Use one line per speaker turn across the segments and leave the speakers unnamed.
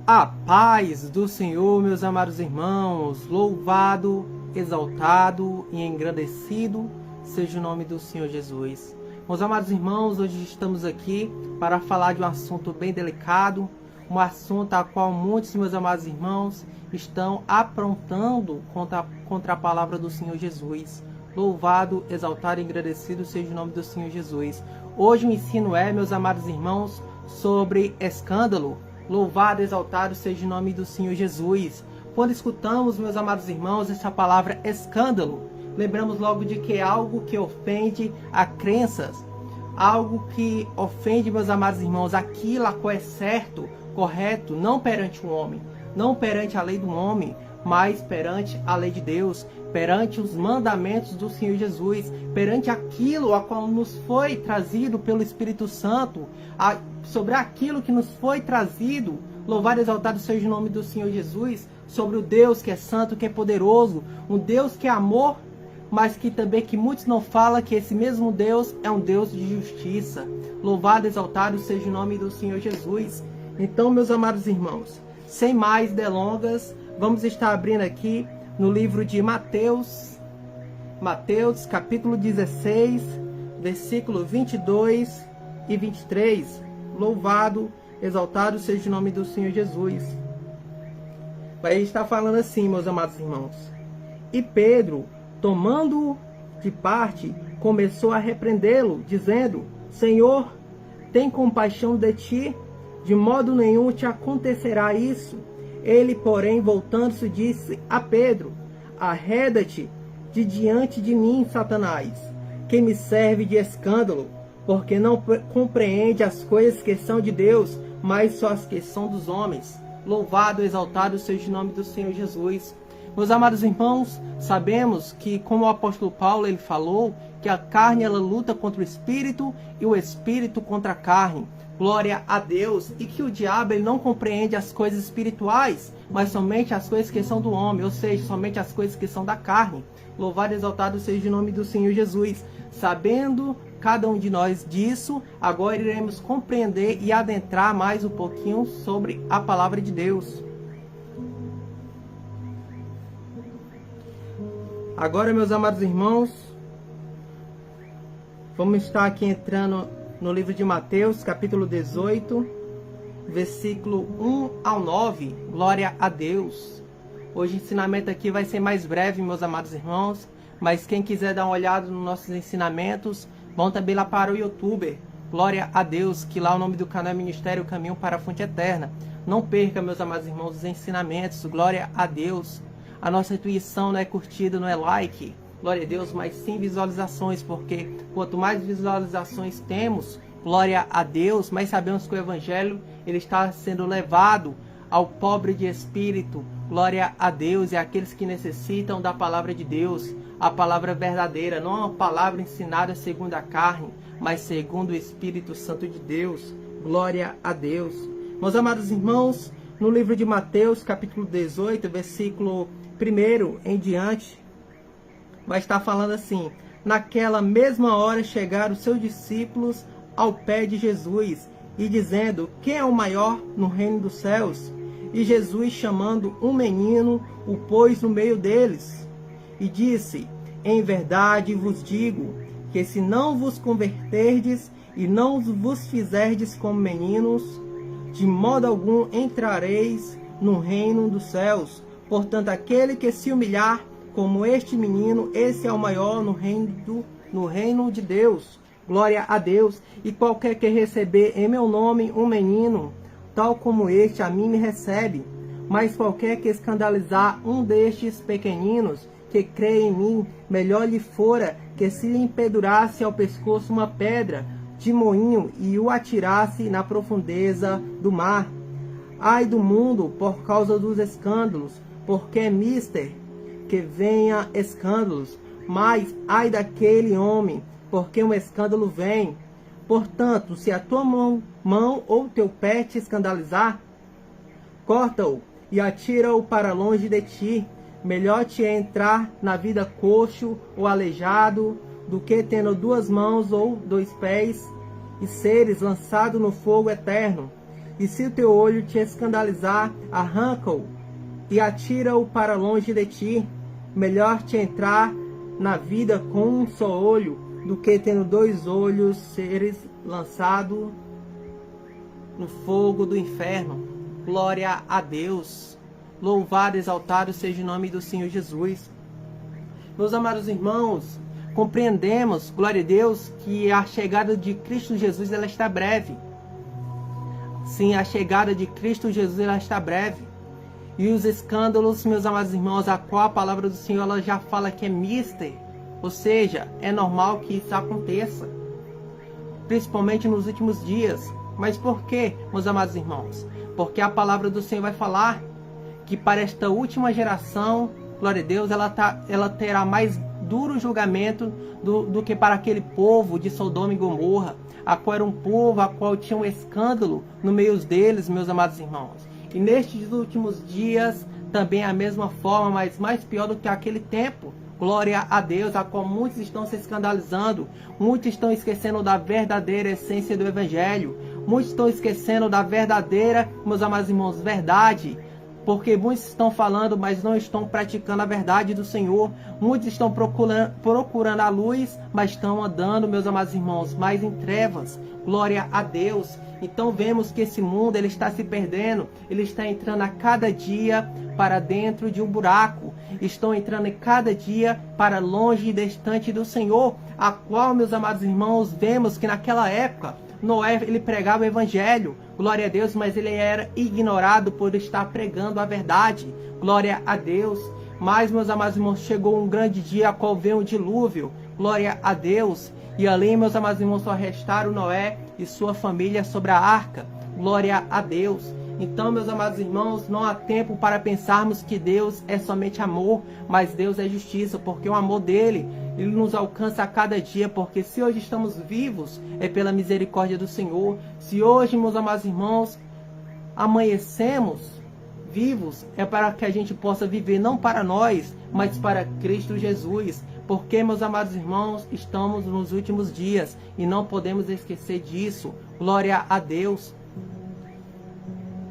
A paz do Senhor, meus amados irmãos, louvado, exaltado e engrandecido seja o nome do Senhor Jesus. Meus amados irmãos, hoje estamos aqui para falar de um assunto bem delicado, um assunto a qual muitos meus amados irmãos estão aprontando contra a palavra do Senhor Jesus. Louvado, exaltado e engrandecido seja o nome do Senhor Jesus. Hoje o ensino é, meus amados irmãos, sobre escândalo. Louvado, exaltado seja o nome do Senhor Jesus. Quando escutamos, meus amados irmãos, essa palavra escândalo, lembramos logo de que é algo que ofende a crenças, algo que ofende, meus amados irmãos, aquilo a qual é certo, correto, não perante o homem, não perante a lei do homem, mas perante a lei de Deus, perante os mandamentos do Senhor Jesus, perante aquilo a qual nos foi trazido pelo Espírito Santo, sobre aquilo que nos foi trazido, louvado e exaltado seja o nome do Senhor Jesus, sobre o Deus que é santo, que é poderoso, um Deus que é amor, mas que também que muitos não falam que esse mesmo Deus é um Deus de justiça. Louvado e exaltado seja o nome do Senhor Jesus. Então, meus amados irmãos, sem mais delongas, vamos estar abrindo aqui no livro de Mateus, capítulo 16, versículo 22 e 23. Louvado, exaltado seja o nome do Senhor Jesus. Vai estar falando assim, meus amados irmãos. E Pedro, tomando-o de parte, começou a repreendê-lo, dizendo: Senhor, tem compaixão de ti, de modo nenhum te acontecerá isso. Ele, porém, voltando-se, disse a Pedro: Arreda-te de diante de mim, Satanás, que me serve de escândalo, porque não compreende as coisas que são de Deus, mas só as que são dos homens. Louvado, exaltado seja o nome do Senhor Jesus. Meus amados irmãos, sabemos que, como o apóstolo Paulo ele falou, que a carne ela luta contra o espírito e o espírito contra a carne. Glória a Deus. E que o diabo ele não compreende as coisas espirituais, mas somente as coisas que são do homem, ou seja, somente as coisas que são da carne. Louvado e exaltado seja o nome do Senhor Jesus. Sabendo cada um de nós disso, agora iremos compreender e adentrar mais um pouquinho sobre a palavra de Deus. Agora, meus amados irmãos, vamos estar aqui entrando no livro de Mateus, capítulo 18, versículo 1 ao 9. Glória a Deus. Hoje o ensinamento aqui vai ser mais breve, meus amados irmãos, mas quem quiser dar uma olhada nos nossos ensinamentos, vão também lá para o YouTube. Glória a Deus, que lá o nome do canal é Ministério Caminho para a Fonte Eterna. Não perca, meus amados irmãos, os ensinamentos. Glória a Deus. A nossa intuição não é curtida, não é like, glória a Deus, mas sim visualizações, porque quanto mais visualizações temos, glória a Deus, mas sabemos que o Evangelho ele está sendo levado ao pobre de espírito, glória a Deus, e àqueles que necessitam da palavra de Deus, a palavra verdadeira, não a palavra ensinada segundo a carne, mas segundo o Espírito Santo de Deus, glória a Deus. Meus amados irmãos, no livro de Mateus, capítulo 18, versículo 1 em diante, vai estar falando assim: naquela mesma hora chegaram os seus discípulos ao pé de Jesus, e dizendo: quem é o maior no reino dos céus? E Jesus, chamando um menino, o pôs no meio deles, e disse: em verdade vos digo, que se não vos converterdes, e não vos fizerdes como meninos, de modo algum entrareis no reino dos céus. Portanto, aquele que se humilhar como este menino, esse é o maior no reino de Deus. Glória a Deus. E qualquer que receber em meu nome um menino, tal como este, a mim me recebe. Mas qualquer que escandalizar um destes pequeninos, que crê em mim, melhor lhe fora que se lhe empedurasse ao pescoço uma pedra de moinho e o atirasse na profundeza do mar. Ai do mundo por causa dos escândalos, porque é mister que venha escândalos, mas ai daquele homem, porque um escândalo vem. Portanto, se a tua mão ou teu pé te escandalizar, corta-o e atira-o para longe de ti. Melhor te é entrar na vida coxo ou aleijado, do que tendo 2 mãos ou 2 pés, e seres lançado no fogo eterno. E se o teu olho te escandalizar, arranca-o e atira-o para longe de ti. Melhor te entrar na vida com um só olho, do que tendo 2 olhos seres lançado no fogo do inferno. Glória a Deus. Louvado, exaltado seja o nome do Senhor Jesus. Meus amados irmãos, compreendemos, glória a Deus, que a chegada de Cristo Jesus ela está breve. Sim, a chegada de Cristo Jesus ela está breve. E os escândalos, meus amados irmãos, a qual a palavra do Senhor ela já fala que é mister, ou seja, é normal que isso aconteça, principalmente nos últimos dias. Mas por quê, meus amados irmãos? Porque a palavra do Senhor vai falar que para esta última geração, glória a Deus, ela terá mais duro julgamento do que para aquele povo de Sodoma e Gomorra, a qual era um povo a qual tinha um escândalo no meio deles, meus amados irmãos. E nestes últimos dias, também a mesma forma, mas mais pior do que aquele tempo. Glória a Deus, a qual muitos estão se escandalizando, muitos estão esquecendo da verdadeira essência do Evangelho, muitos estão esquecendo da verdadeira, meus amados irmãos, verdade. Porque muitos estão falando, mas não estão praticando a verdade do Senhor. Muitos estão procurando a luz, mas estão andando, meus amados irmãos, mais em trevas. Glória a Deus. Então vemos que esse mundo ele está se perdendo. Ele está entrando a cada dia para dentro de um buraco. Estão entrando a cada dia para longe e distante do Senhor. A qual, meus amados irmãos, vemos que naquela época Noé ele pregava o Evangelho, glória a Deus, mas ele era ignorado por estar pregando a verdade, glória a Deus. Mas, meus amados irmãos, chegou um grande dia a qual veio um dilúvio, glória a Deus. E ali, meus amados irmãos, só restaram Noé e sua família sobre a arca, glória a Deus. Então, meus amados irmãos, não há tempo para pensarmos que Deus é somente amor, mas Deus é justiça, porque o amor dele, ele nos alcança a cada dia, porque se hoje estamos vivos, é pela misericórdia do Senhor. Se hoje, meus amados irmãos, amanhecemos vivos, é para que a gente possa viver não para nós, mas para Cristo Jesus. Porque, meus amados irmãos, estamos nos últimos dias e não podemos esquecer disso. Glória a Deus.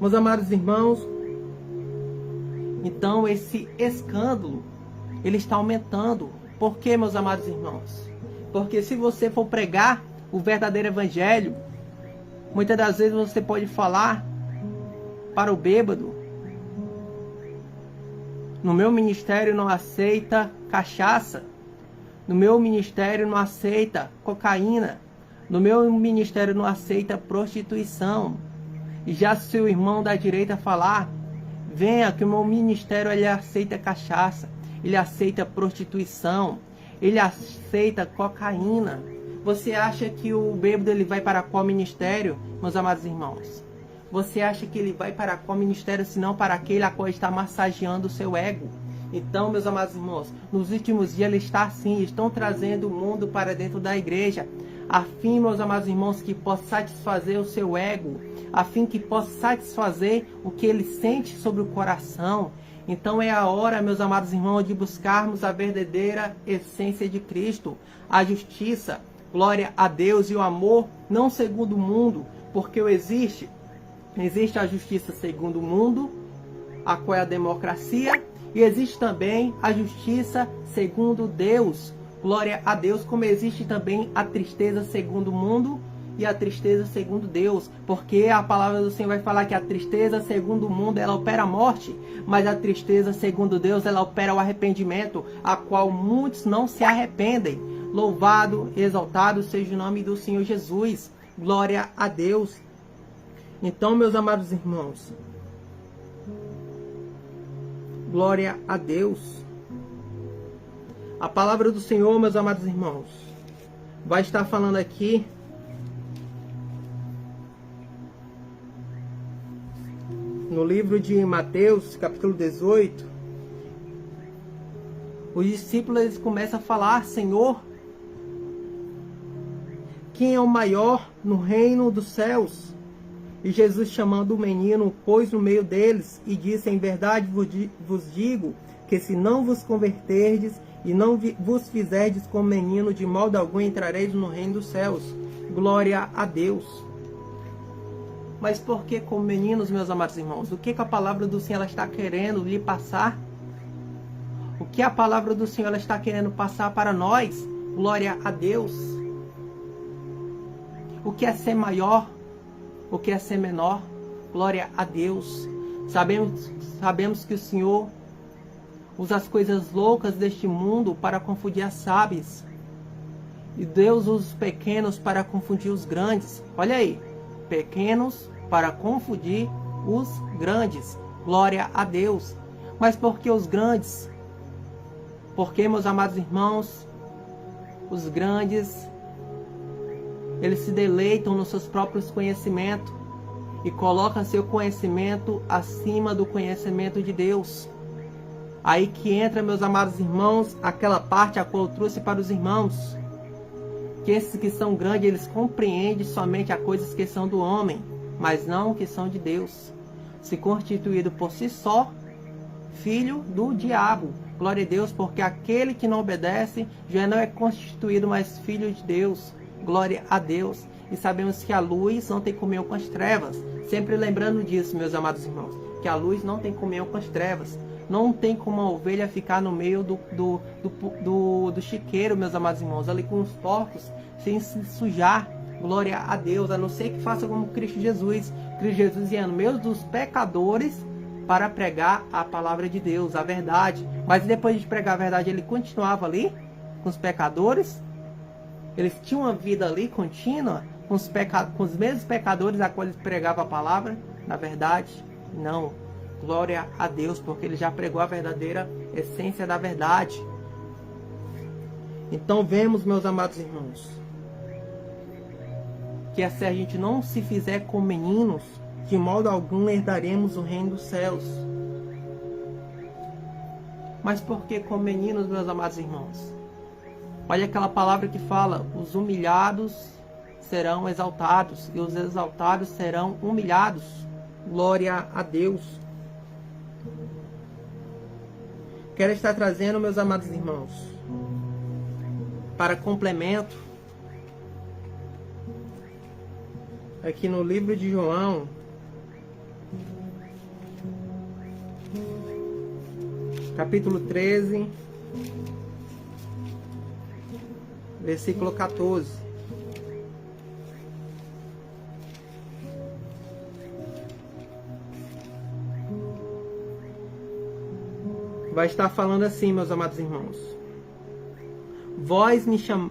Meus amados irmãos, então esse escândalo, ele está aumentando. Por quê, meus amados irmãos? Porque se você for pregar o verdadeiro evangelho, muitas das vezes você pode falar para o bêbado: no meu ministério não aceita cachaça, no meu ministério não aceita cocaína, no meu ministério não aceita prostituição. E já se o irmão da direita falar: venha que o meu ministério ele aceita cachaça, ele aceita prostituição, ele aceita cocaína. Você acha que o bêbado ele vai para qual ministério, meus amados irmãos? Você acha que ele vai para qual ministério, senão para aquele a qual está massageando o seu ego? Então, meus amados irmãos, nos últimos dias ele está assim, estão trazendo o mundo para dentro da igreja, a fim, meus amados irmãos, que possa satisfazer o seu ego, a fim que possa satisfazer o que ele sente sobre o coração. Então é a hora, meus amados irmãos, de buscarmos a verdadeira essência de Cristo, a justiça, glória a Deus, e o amor, não segundo o mundo, porque existe a justiça segundo o mundo, a qual é a democracia, e existe também a justiça segundo Deus, glória a Deus, como existe também a tristeza segundo o mundo e a tristeza segundo Deus, porque a palavra do Senhor vai falar que a tristeza segundo o mundo ela opera a morte, mas a tristeza segundo Deus ela opera o arrependimento, a qual muitos não se arrependem. Louvado e exaltado seja o nome do Senhor Jesus, glória a Deus. Então, meus amados irmãos, glória a Deus. A palavra do Senhor, meus amados irmãos, vai estar falando aqui no livro de Mateus, capítulo 18. Os discípulos eles começam a falar: Senhor, quem é o maior no reino dos céus? E Jesus, chamando o menino, pôs no meio deles e disse: em verdade vos digo que se não vos converterdes e não vos fizerdes como menino, de modo algum entrareis no reino dos céus. Glória a Deus. Mas por que como meninos, meus amados irmãos? O que a palavra do Senhor ela está querendo lhe passar? O que a palavra do Senhor ela está querendo passar para nós? Glória a Deus. O que é ser maior? O que é ser menor? Glória a Deus. Sabemos que o Senhor usa as coisas loucas deste mundo para confundir as sábias. E Deus usa os pequenos para confundir os grandes. Olha aí. Pequenos para confundir os grandes. Glória a Deus. Mas por que os grandes? Porque, meus amados irmãos, os grandes, eles se deleitam nos seus próprios conhecimentos e colocam seu conhecimento acima do conhecimento de Deus. Aí que entra, meus amados irmãos, aquela parte a qual eu trouxe para os irmãos. Que esses que são grandes, eles compreendem somente as coisas que são do homem, mas não que são de Deus. Se constituído por si só, filho do diabo. Glória a Deus, porque aquele que não obedece já não é constituído mais filho de Deus. Glória a Deus. E sabemos que a luz não tem comunhão com as trevas. Sempre lembrando disso, meus amados irmãos, que a luz não tem comunhão com as trevas. Não tem como uma ovelha ficar no meio do chiqueiro, meus amados irmãos, ali com os porcos, sem se sujar. Glória a Deus, a não ser que faça como Cristo Jesus. Cristo Jesus ia no meio dos pecadores para pregar a palavra de Deus, a verdade. Mas depois de pregar a verdade, ele continuava ali com os pecadores. Eles tinham uma vida ali contínua com os mesmos pecadores a qual ele pregava a palavra, na verdade? Não. Glória a Deus, porque ele já pregou a verdadeira essência da verdade. Então vemos, meus amados irmãos, que se a gente não se fizer com meninos, de modo algum herdaremos o reino dos céus. Mas por que com meninos, meus amados irmãos? Olha aquela palavra que fala: os humilhados serão exaltados e os exaltados serão humilhados. Glória a Deus. Quero estar trazendo, meus amados irmãos, para complemento, aqui no livro de João, capítulo 13, versículo 14. Vai estar falando assim, meus amados irmãos. Vós me chamam...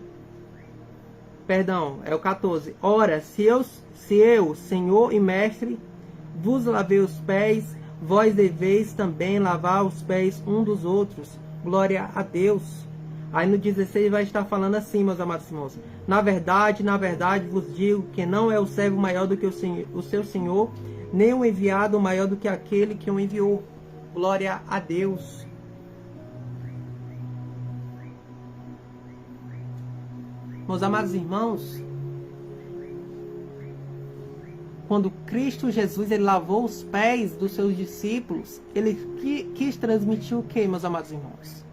Perdão, é o 14. Ora, se eu, Senhor e Mestre, vos lavei os pés, vós deveis também lavar os pés um dos outros. Glória a Deus. Aí no 16 vai estar falando assim, meus amados irmãos. Na verdade, vos digo que não é o servo maior do que o seu Senhor, nem o enviado maior do que aquele que o enviou. Glória a Deus. Meus amados irmãos, quando Cristo Jesus ele lavou os pés dos seus discípulos, ele quis transmitir o que, meus amados irmãos?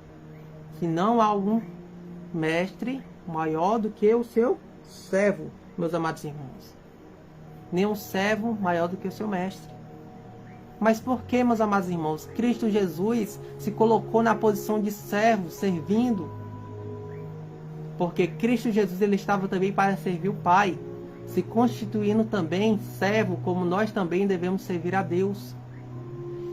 Que não há um mestre maior do que o seu servo, meus amados irmãos. Nem um servo maior do que o seu mestre. Mas por que, meus amados irmãos, Cristo Jesus se colocou na posição de servo, servindo? Porque Cristo Jesus ele estava também para servir o Pai, se constituindo também servo, como nós também devemos servir a Deus.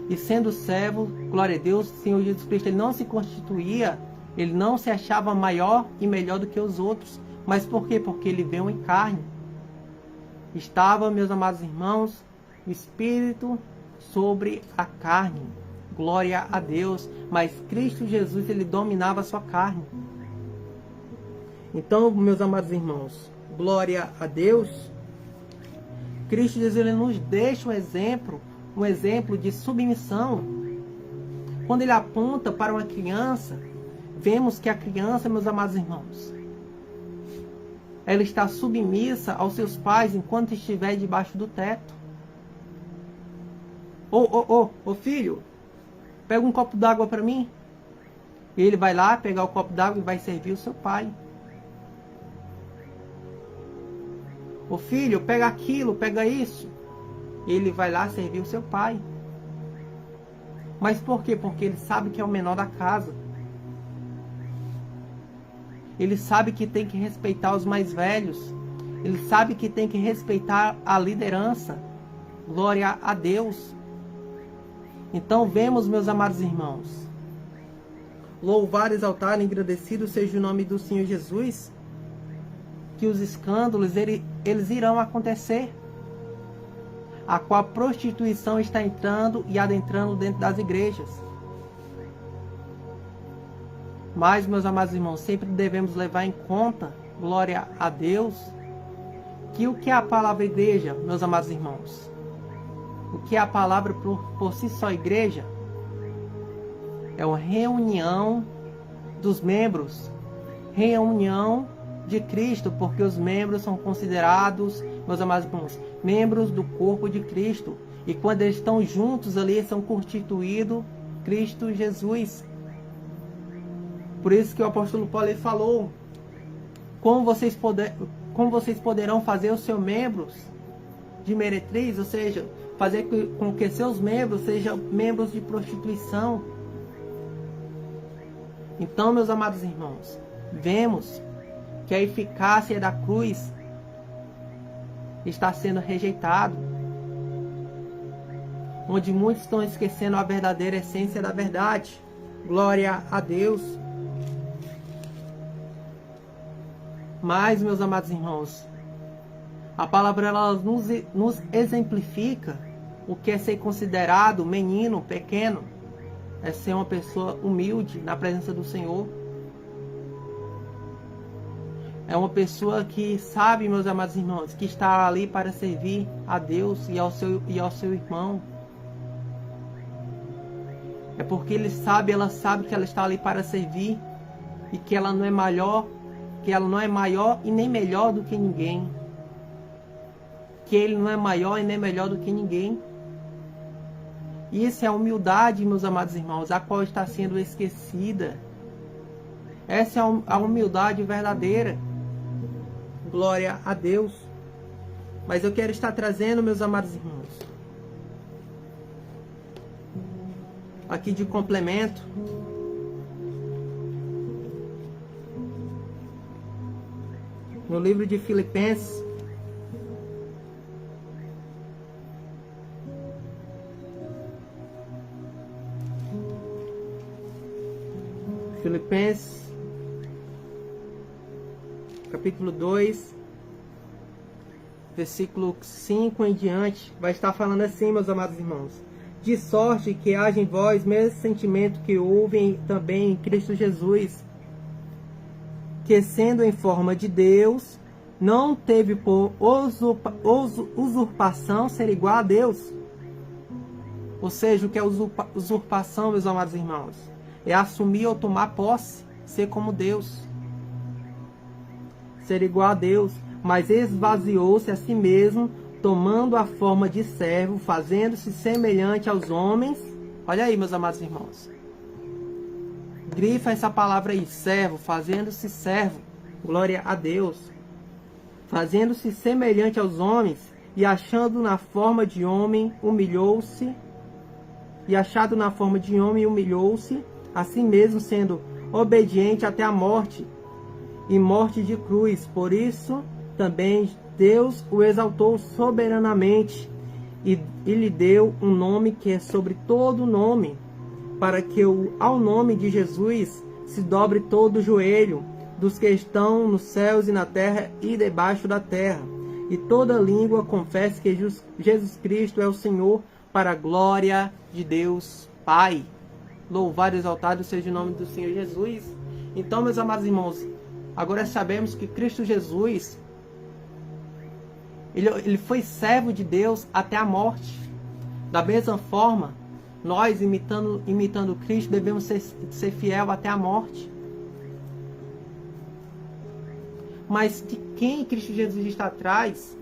E sendo servo, glória a Deus, o Senhor Jesus Cristo ele não se constituía, ele não se achava maior e melhor do que os outros. Mas por quê? Porque ele veio em carne. Estava, meus amados irmãos, o Espírito sobre a carne. Glória a Deus. Mas Cristo Jesus ele dominava a sua carne. Então, meus amados irmãos, glória a Deus. Cristo Jesus ele nos deixa um exemplo de submissão. Quando ele aponta para uma criança, vemos que a criança, meus amados irmãos, ela está submissa aos seus pais enquanto estiver debaixo do teto. Ô filho, pega um copo d'água para mim. E ele vai lá pegar o copo d'água e vai servir o seu pai. Ô filho, pega aquilo, pega isso. ele vai lá servir o seu pai. Mas por quê? Porque ele sabe que é o menor da casa. Ele sabe que tem que respeitar os mais velhos. Ele sabe que tem que respeitar a liderança. Glória a Deus. Então vemos, meus amados irmãos, louvar, exaltar, engrandecido seja o nome do Senhor Jesus, que os escândalos eles irão acontecer, a qual a prostituição está entrando e adentrando dentro das igrejas. Mas, meus amados irmãos, sempre devemos levar em conta, glória a Deus, que o que é a palavra igreja, meus amados irmãos? O que é a palavra por si só igreja? É uma reunião dos membros, reunião de Cristo, porque os membros são considerados, meus amados irmãos, membros do corpo de Cristo. E quando eles estão juntos ali, são constituídos Cristo Jesus. Por isso que o apóstolo Paulo falou: como vocês poderão fazer os seus membros de meretriz, ou seja, fazer com que seus membros sejam membros de prostituição. Então, meus amados irmãos, vemos que a eficácia da cruz está sendo rejeitado, onde muitos estão esquecendo a verdadeira essência da verdade. Glória a Deus. Mas, meus amados irmãos, a palavra ela nos exemplifica o que é ser considerado menino, pequeno. É ser uma pessoa humilde na presença do Senhor. É uma pessoa que sabe, meus amados irmãos, que está ali para servir a Deus e ao seu irmão. É porque ela sabe que ela está ali para servir e que ela não é maior, e nem melhor do que ninguém. Que ele não é maior e nem melhor do que ninguém. Isso é a humildade, meus amados irmãos, a qual está sendo esquecida. Essa é a humildade verdadeira. Glória a Deus. Mas eu quero estar trazendo, meus amados irmãos, aqui de complemento, no livro de Filipenses, capítulo 2, versículo 5 em diante, vai estar falando assim, meus amados irmãos: de sorte que haja em vós mesmo sentimento que houve também em Cristo Jesus, que sendo em forma de Deus, não teve por usurpação ser igual a Deus. Ou seja, o que é usurpação, meus amados irmãos? É assumir ou tomar posse, ser como Deus, ser igual a Deus, mas esvaziou-se a si mesmo, tomando a forma de servo, fazendo-se semelhante aos homens. Olha aí, meus amados irmãos, grifa essa palavra aí, servo, fazendo-se servo, glória a Deus, fazendo-se semelhante aos homens, e achando na forma de homem, humilhou-se, a si mesmo, sendo obediente até a morte, e morte de cruz. Por isso também Deus o exaltou soberanamente, e lhe deu um nome que é sobre todo nome, para que ao nome de Jesus se dobre todo o joelho, dos que estão nos céus e na terra e debaixo da terra, e toda língua confesse que Jesus Cristo é o Senhor, para a glória de Deus Pai. Louvado e exaltado seja o nome do Senhor Jesus. Então, meus amados irmãos, agora sabemos que Cristo Jesus, ele foi servo de Deus até a morte. Da mesma forma, nós, imitando Cristo, devemos ser fiel até a morte. Mas de quem Cristo Jesus está atrás?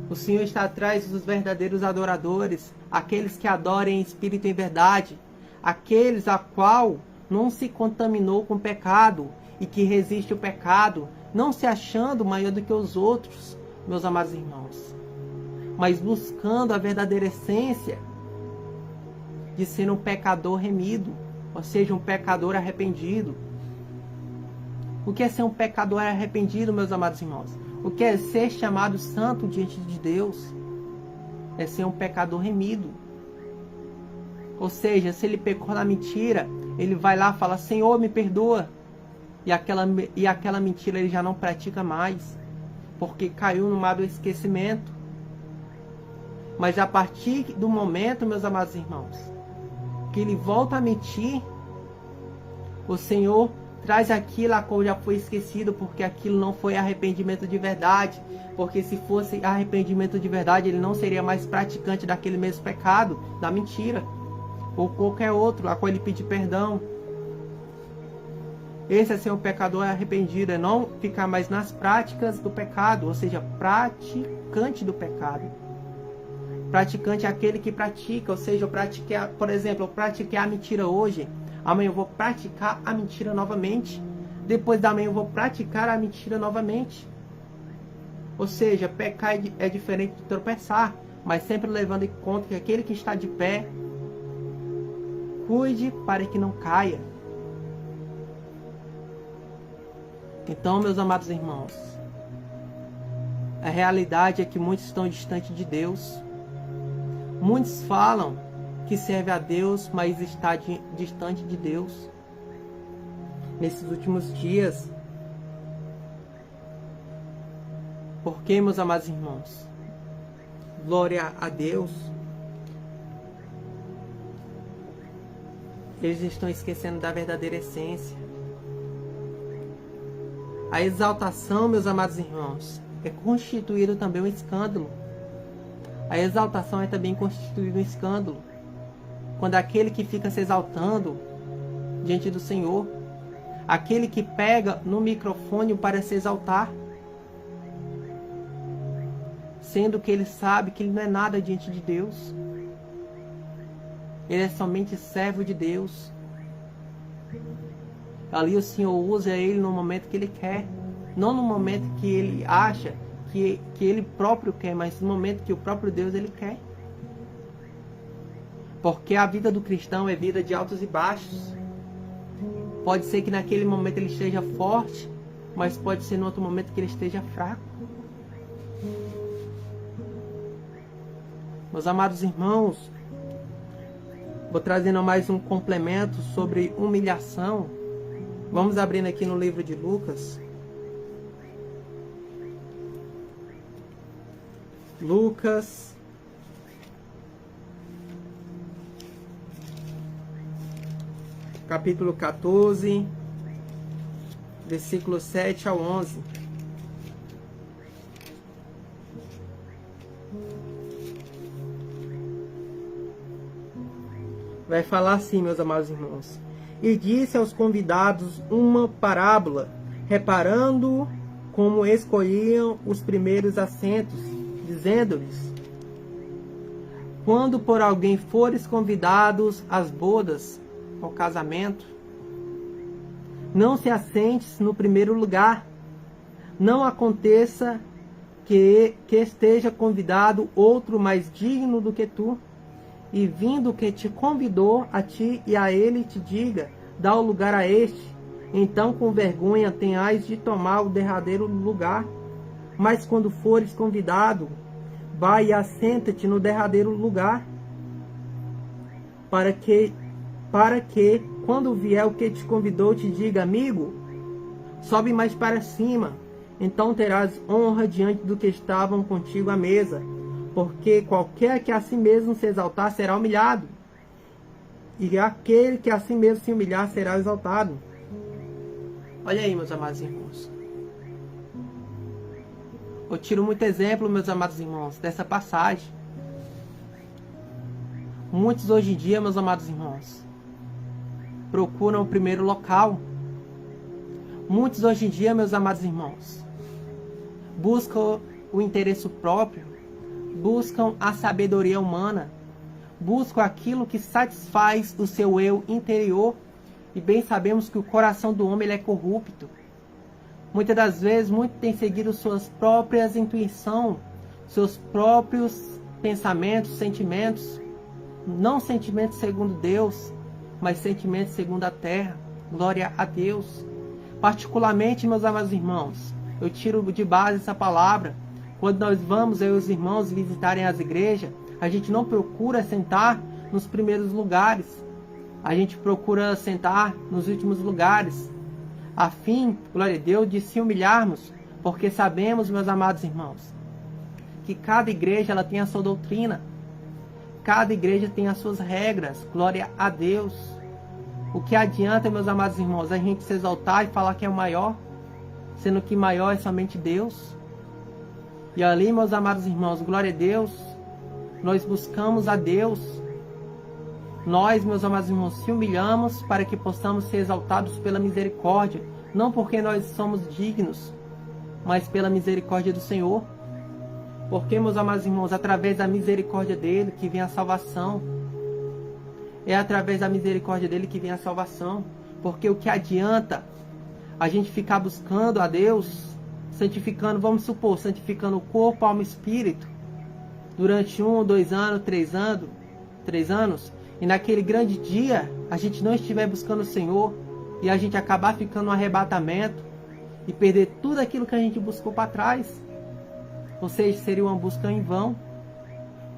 O Senhor está atrás dos verdadeiros adoradores, aqueles que adorem em espírito e em verdade, aqueles a qual não se contaminou com o pecado e que resiste o pecado, não se achando maior do que os outros, meus amados irmãos. mas buscando a verdadeira essência de ser um pecador remido, ou seja, um pecador arrependido. O que é ser um pecador arrependido, meus amados irmãos? O que é ser chamado santo diante de Deus? É ser um pecador remido. Ou seja, se ele pecou na mentira, ele vai lá e fala: Senhor, me perdoa. E aquela mentira ele já não pratica mais, porque caiu no mar do esquecimento. Mas a partir do momento, meus amados irmãos, que ele volta a mentir, o Senhor traz aquilo a qual já foi esquecido, porque aquilo não foi arrependimento de verdade. Porque se fosse arrependimento de verdade, ele não seria mais praticante daquele mesmo pecado, da mentira, ou qualquer outro a qual ele pedir perdão. Esse é ser um pecador arrependido, é não ficar mais nas práticas do pecado, ou seja, praticante do pecado. Praticante é aquele que pratica, ou seja, eu pratiquei, por exemplo, eu pratiquei a mentira hoje, amanhã eu vou praticar a mentira novamente, depois da manhã eu vou praticar a mentira novamente. Ou seja, pecar é diferente de tropeçar, mas sempre levando em conta que aquele que está de pé, cuide para que não caia. Então, meus amados irmãos, a realidade é que muitos estão distantes de Deus. Muitos falam que serve a Deus, mas está distante de Deus. Nesses últimos dias. Porque, meus amados irmãos, glória a Deus, eles estão esquecendo da verdadeira essência. A exaltação, meus amados irmãos, é constituído também um escândalo. A exaltação é também constituído um escândalo. Quando aquele que fica se exaltando diante do Senhor, aquele que pega no microfone para se exaltar, sendo que ele sabe que ele não é nada diante de Deus. Ele é somente servo de Deus. Ali o Senhor usa ele no momento que ele quer, não no momento que ele acha que ele próprio quer, mas no momento que o próprio Deus ele quer. Porque a vida do cristão é vida de altos e baixos. Pode ser que naquele momento ele esteja forte, mas pode ser no outro momento que ele esteja fraco. Meus amados irmãos, vou trazendo mais um complemento sobre humilhação. Vamos abrindo aqui no livro de Lucas. Lucas, capítulo 14, versículo 7 ao 11. Vai falar assim, meus amados irmãos. E disse aos convidados uma parábola, reparando como escolhiam os primeiros assentos, dizendo-lhes: quando por alguém fores convidados às bodas, ao casamento, não se assentes no primeiro lugar, não aconteça que esteja convidado outro mais digno do que tu, e vindo que te convidou a ti e a ele te diga: dá o lugar a este. Então com vergonha tenhais de tomar o derradeiro lugar. Mas quando fores convidado, vai e assenta-te no derradeiro lugar, para que quando vier o que te convidou te diga: amigo, sobe mais para cima. Então terás honra diante do que estavam contigo à mesa. Porque qualquer que a si mesmo se exaltar será humilhado, e aquele que a si mesmo se humilhar será exaltado. Olha aí, meus amados irmãos. Eu tiro muito exemplo, meus amados irmãos, dessa passagem. Muitos hoje em dia, meus amados irmãos, procuram o primeiro local. Muitos hoje em dia, meus amados irmãos, buscam o interesse próprio, buscam a sabedoria humana, buscam aquilo que satisfaz o seu eu interior, e bem sabemos que o coração do homem ele é corrupto. Muitas das vezes, muitos têm seguido suas próprias intuições, seus próprios pensamentos, sentimentos, não sentimentos segundo Deus, mas sentimentos segundo a terra. Glória a Deus. Particularmente, meus amados irmãos, eu tiro de base essa palavra. Quando nós vamos, eu e os irmãos, visitarem as igrejas, a gente não procura sentar nos primeiros lugares. A gente procura sentar nos últimos lugares, a fim, glória a Deus, de se humilharmos, porque sabemos, meus amados irmãos, que cada igreja ela tem a sua doutrina, cada igreja tem as suas regras. Glória a Deus. O que adianta, meus amados irmãos, a gente se exaltar e falar que é o maior, sendo que maior é somente Deus? E ali, meus amados irmãos, glória a Deus, nós buscamos a Deus. Nós, meus amados irmãos, se humilhamos para que possamos ser exaltados pela misericórdia, não porque nós somos dignos, mas pela misericórdia do Senhor. Porque, meus amados irmãos, através da misericórdia dele que vem a salvação. É através da misericórdia dele que vem a salvação. Porque o que adianta a gente ficar buscando a Deus, santificando, vamos supor, santificando o corpo, alma e espírito, durante 1, 2 anos, 3 anos, e naquele grande dia a gente não estiver buscando o Senhor, e a gente acabar ficando no arrebatamento, e perder tudo aquilo que a gente buscou para trás. Ou seja, seria uma busca em vão.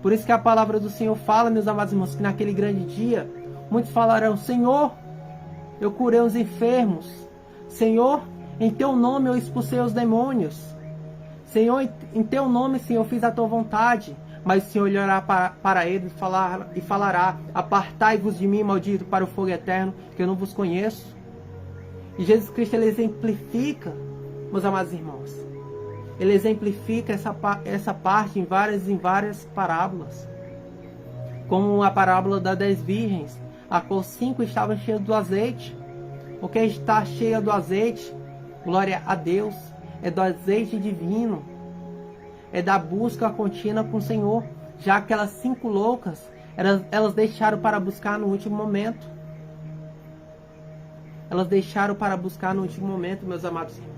Por isso que a palavra do Senhor fala, meus amados irmãos, que naquele grande dia, muitos falarão: Senhor, eu curei os enfermos. Senhor, em teu nome eu expulsei os demônios. Senhor, em teu nome, Senhor, eu fiz a tua vontade. Mas o Senhor olhará para ele e falará: apartai-vos de mim, maldito, para o fogo eterno, que eu não vos conheço. E Jesus Cristo, ele exemplifica, meus amados irmãos, ele exemplifica essa parte em várias parábolas. Como a parábola das 10 virgens, a qual 5 estavam cheias do azeite. O que está cheia do azeite, glória a Deus, é do azeite divino, é da busca contínua com o Senhor. Já aquelas 5 loucas, elas deixaram para buscar no último momento. Elas deixaram para buscar no último momento, meus amados irmãos.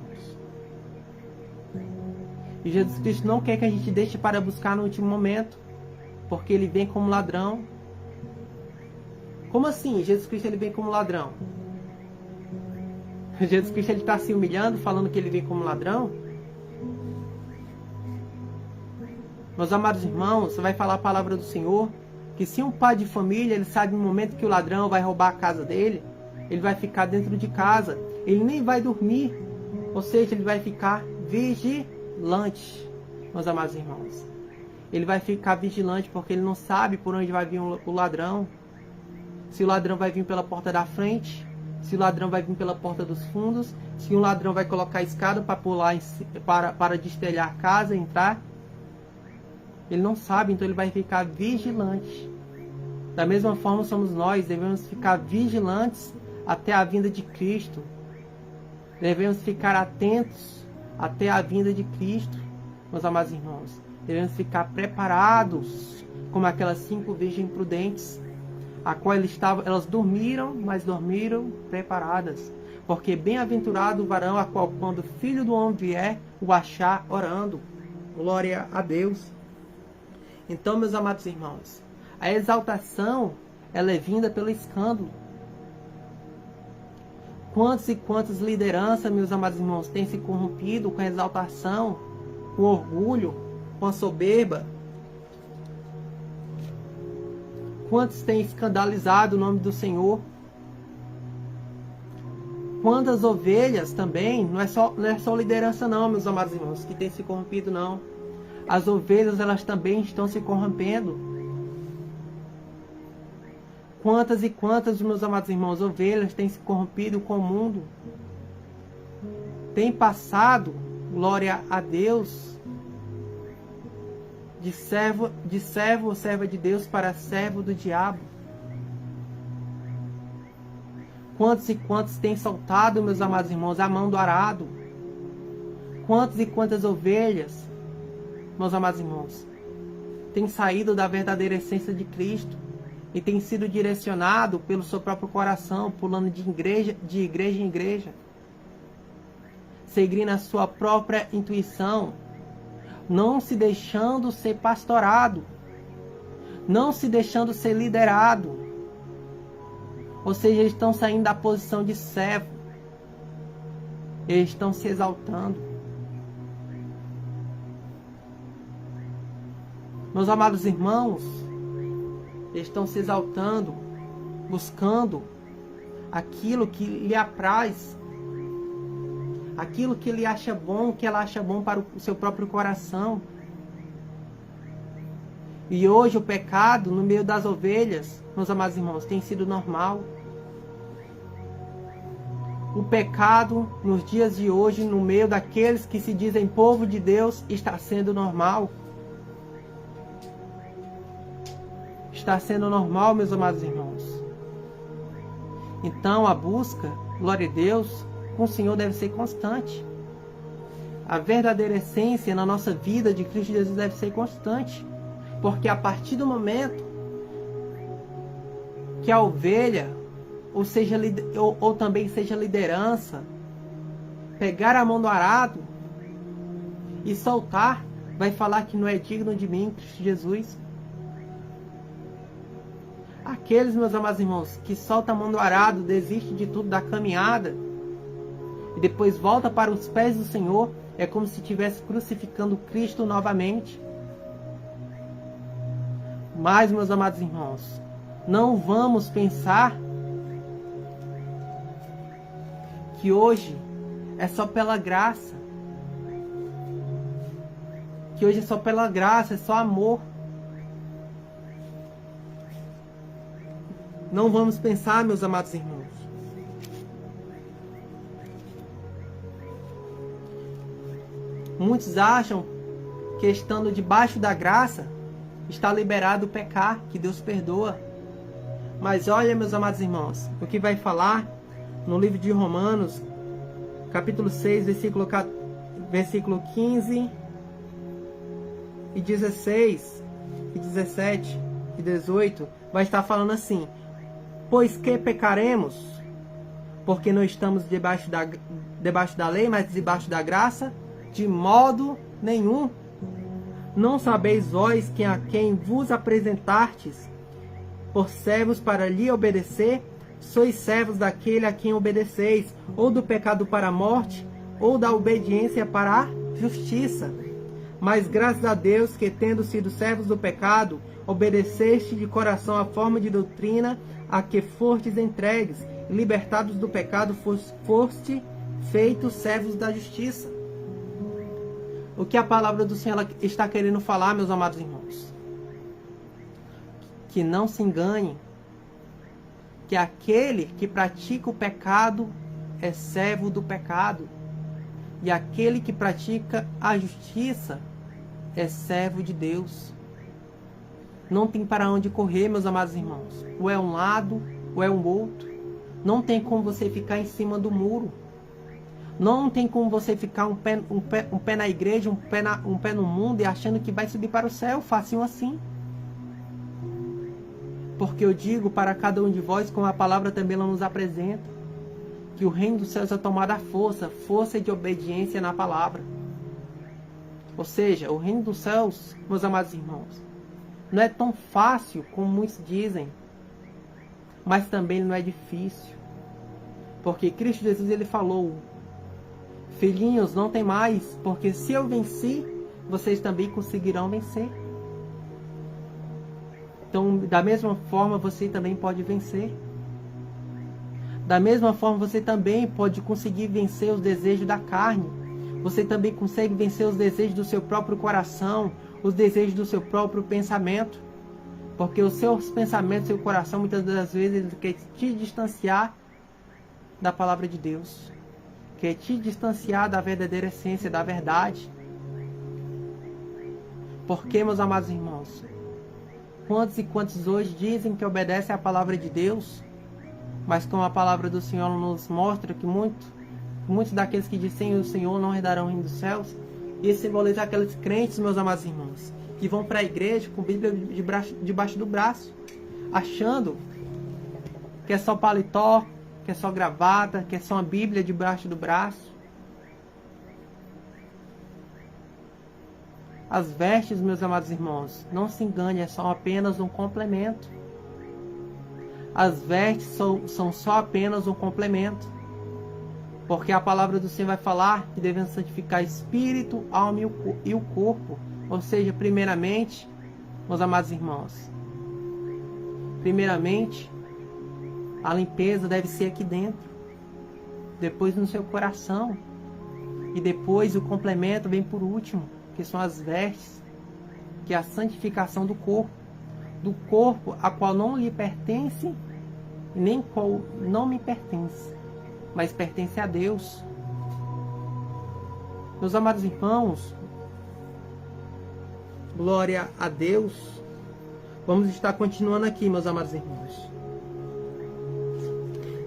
E Jesus Cristo não quer que a gente deixe para buscar no último momento, porque ele vem como ladrão. Como assim? Jesus Cristo ele vem como ladrão? Jesus Cristo ele está se humilhando, falando que ele vem como ladrão? Meus amados irmãos, você vai falar a palavra do Senhor, que se um pai de família, ele sabe no momento que o ladrão vai roubar a casa dele, ele vai ficar dentro de casa, ele nem vai dormir, ou seja, ele vai ficar vigilante, meus amados irmãos. Ele vai ficar vigilante porque ele não sabe por onde vai vir o ladrão. Se o ladrão vai vir pela porta da frente, se o ladrão vai vir pela porta dos fundos, se um ladrão vai colocar a escada para pular, para destelhar a casa e entrar. Ele não sabe, então ele vai ficar vigilante. Da mesma forma somos nós, devemos ficar vigilantes até a vinda de Cristo. Devemos ficar atentos até a vinda de Cristo, meus amados irmãos. Devemos ficar preparados, como aquelas 5 virgens prudentes, a qual elas dormiram, mas dormiram preparadas. Porque bem-aventurado o varão a qual, quando o Filho do Homem vier, o achar orando. Glória a Deus. Então, meus amados irmãos, a exaltação, ela é vinda pelo escândalo. Quantas e quantas lideranças, meus amados irmãos, têm se corrompido com a exaltação, com orgulho, com a soberba? Quantos têm escandalizado o nome do Senhor? Quantas ovelhas também, não é só liderança não, meus amados irmãos, que têm se corrompido não. As ovelhas, elas também estão se corrompendo. Quantas e quantas, meus amados irmãos, ovelhas têm se corrompido com o mundo? Tem passado, glória a Deus, de servo ou serva de Deus para servo do diabo. Quantos e quantos têm soltado, meus amados irmãos, a mão do arado? Quantas e quantas ovelhas, meus amados irmãos, têm saído da verdadeira essência de Cristo e têm sido direcionado pelo seu próprio coração, pulando de igreja em igreja, seguindo a sua própria intuição, não se deixando ser pastorado, não se deixando ser liderado. Ou seja, eles estão saindo da posição de servo, eles estão se exaltando. Meus amados irmãos, eles estão se exaltando, buscando aquilo que lhe apraz, aquilo que ele acha bom, que ela acha bom para o seu próprio coração. E hoje o pecado no meio das ovelhas, meus amados irmãos, tem sido normal. O pecado nos dias de hoje, no meio daqueles que se dizem povo de Deus, está sendo normal. Está sendo normal, meus amados irmãos. Então a busca, glória a Deus, com o Senhor deve ser constante. A verdadeira essência na nossa vida de Cristo Jesus deve ser constante. Porque a partir do momento que a ovelha, ou também seja liderança, pegar a mão do arado e soltar, vai falar que não é digno de mim, Cristo Jesus. Aqueles, meus amados irmãos, que soltam a mão do arado, desistem de tudo da caminhada e depois volta para os pés do Senhor, é como se estivesse crucificando Cristo novamente. Mas, meus amados irmãos, não vamos pensar que hoje é só pela graça. Que hoje é só pela graça, é só amor. Não vamos pensar, meus amados irmãos. Muitos acham que estando debaixo da graça, está liberado o pecar, que Deus perdoa. Mas olha, meus amados irmãos, o que vai falar no livro de Romanos, capítulo 6, versículo 15 e 16, e 17 e 18, vai estar falando assim: pois que pecaremos? Porque não estamos debaixo da lei, mas debaixo da graça? De modo nenhum. Não sabeis vós que a quem vos apresentastes por servos para lhe obedecer, sois servos daquele a quem obedeceis, ou do pecado para a morte, ou da obediência para a justiça. Mas graças a Deus que, tendo sido servos do pecado, obedeceste de coração a forma de doutrina a que fostes entregues, e libertados do pecado foste feitos servos da justiça. O que a palavra do Senhor está querendo falar, meus amados irmãos? Que não se engane, que aquele que pratica o pecado é servo do pecado, e aquele que pratica a justiça é servo de Deus. Não tem para onde correr, meus amados irmãos. Ou é um lado, ou é um outro. Não tem como você ficar em cima do muro. Não tem como você ficar um pé na igreja, um pé no mundo e achando que vai subir para o céu, facinho assim. Porque eu digo para cada um de vós, como a palavra também ela nos apresenta, que o reino dos céus é tomado à força de obediência na palavra. Ou seja, o reino dos céus, meus amados irmãos, não é tão fácil como muitos dizem, mas também não é difícil. Porque Cristo Jesus ele falou: filhinhos, não tem mais, porque se eu venci, vocês também conseguirão vencer. Então, da mesma forma, você também pode vencer. Da mesma forma, você também pode conseguir vencer os desejos da carne. Você também consegue vencer os desejos do seu próprio coração, os desejos do seu próprio pensamento. Porque os seus pensamentos, seu coração, muitas das vezes, ele quer te distanciar da palavra de Deus. Quer te distanciar da verdadeira essência, da verdade. Porque, meus amados irmãos, quantos e quantos hoje dizem que obedecem à palavra de Deus, mas como a palavra do Senhor nos mostra que muitos daqueles que dizem o Senhor não herdarão o reino dos céus, isso simboliza aqueles crentes, meus amados irmãos, que vão para a igreja com a Bíblia debaixo do braço, achando que é só paletó, que é só gravata, que é só uma Bíblia debaixo do braço. As vestes, meus amados irmãos, não se engane, são apenas um complemento. As vestes são só apenas um complemento. Porque a palavra do Senhor vai falar que devemos santificar espírito, alma e o corpo. Ou seja, primeiramente, meus amados irmãos, primeiramente, a limpeza deve ser aqui dentro. Depois no seu coração. E depois o complemento vem por último, que são as vestes, que é a santificação do corpo. Do corpo a qual não lhe pertence, nem qual não me pertence, mas pertence a Deus. Meus amados irmãos, glória a Deus. Vamos estar continuando aqui, meus amados irmãos.